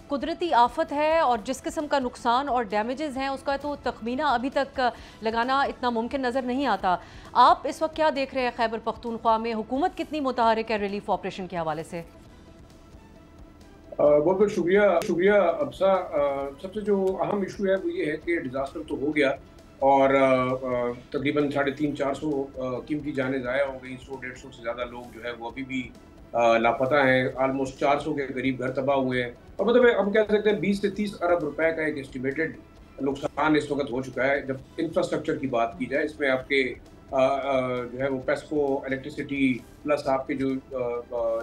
कुदरती आफत है और जिस किस्म का नुकसान और डैमेजेस हैं उसका तो तखमीना अभी तक लगाना इतना मुमकिन नज़र नहीं आता। आप इस वक्त क्या देख रहे हैं खैबर पख्तूनख्वा में हुकूमत कितनी मुतहरिक है रिलीफ ऑपरेशन के हवाले से? बहुत बहुत शुक्रिया शुक्रिया अब्सा। सबसे जो अहम इशू है वो ये है कि डिज़ास्टर तो हो गया और तकरीबन 350-400 कीमती जानें ज़ाया हो गई। 100-150 से ज़्यादा लोग जो है वो अभी भी लापता हैं। आलमोस्ट 400 के करीब घर तबाह हुए हैं और मतलब हम कह सकते हैं 20 से 30 अरब रुपए का एक एस्टिमेटेड नुकसान इस वक्त हो चुका है। जब इंफ्रास्ट्रक्चर की बात की जाए, इसमें आपके जो है वो पेस्को, इलेक्ट्रिसिटी प्लस आपके जो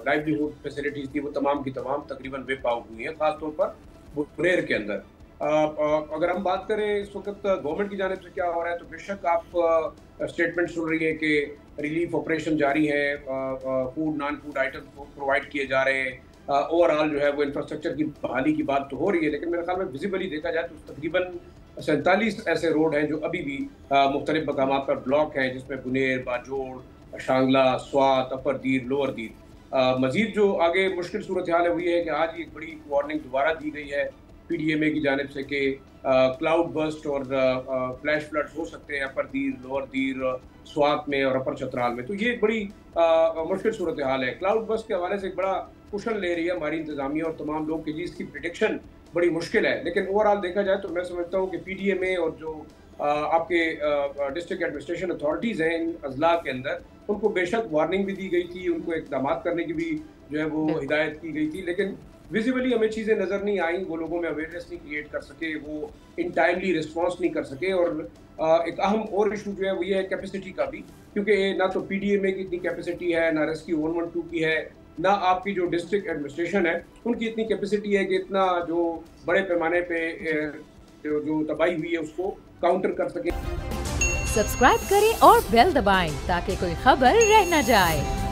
लाइवलीहुड फैसिलिटीज़ थी वो तमाम की तमाम तकरीबन विप आउट हुई हैं, ख़ासतौर पर बुरेर के अंदर। अगर हम बात करें इस वक्त गवर्नमेंट की जानिब से क्या हो रहा है, तो बेशक आप स्टेटमेंट सुन रही है कि रिलीफ ऑपरेशन जारी है, food non food item provide किए जा रहे हैं, ओवरऑल जो है वो इंफ्रास्ट्रक्चर की बहाली की बात तो हो रही है, लेकिन मेरे ख्याल में विजिबली देखा जाए तो तकरीबन 47 ऐसे रोड हैं जो अभी भी मुख्तलिफ मकाम पर ब्लॉक हैं, जिसमें बुनेर, बाजोड़, शांगला, स्वात, अपर दीर, लोअर दीर। मजीद जो आगे मुश्किल सूरत हाल है वो ये है कि आज ही एक बड़ी वार्निंग दोबारा दी गई है PDMA की जानिब से कि क्लाउड बर्स्ट और फ्लैश फ्लड्स हो सकते हैं अपर दीर, लोअर दीर, स्वात में और अपर चतराल में। तो ये एक बड़ी मुश्किल सूरत हाल है। क्लाउड बर्स्ट के हवाले से एक बड़ा कुशन ले रही है हमारी इंतजामिया और तमाम लोग कि जी इसकी प्रिडिक्शन बड़ी मुश्किल है, लेकिन ओवरऑल देखा जाए तो मैं समझता हूँ कि PDMA और जो आपके डिस्ट्रिक्ट एडमिनिस्ट्रेशन अथॉरिटीज़ हैं इन अजला के अंदर, उनको बेशक वार्निंग भी दी गई थी, उनको इक़दाम करने की भी जो है वो हिदायत की गई थी, लेकिन विजिबली हमें चीज़ें नज़र नहीं आई, वो लोगों में अवेयरनेस नहीं क्रिएट कर सके, वो इन टाइमली रिस्पॉन्स नहीं कर सके। और एक अहम और इशू जो है वो ये है कैपेसिटी का भी, क्योंकि ना तो PDMA की इतनी कैपेसिटी है, ना रेस्क्यू 112 की है, ना आपकी जो डिस्ट्रिक्ट एडमिनिस्ट्रेशन है उनकी इतनी कैपेसिटी है कि इतना जो बड़े पैमाने पे जो तबाही हुई है उसको काउंटर कर सके। सब्सक्राइब करें और बेल दबाएं ताकि कोई खबर रह न जाए।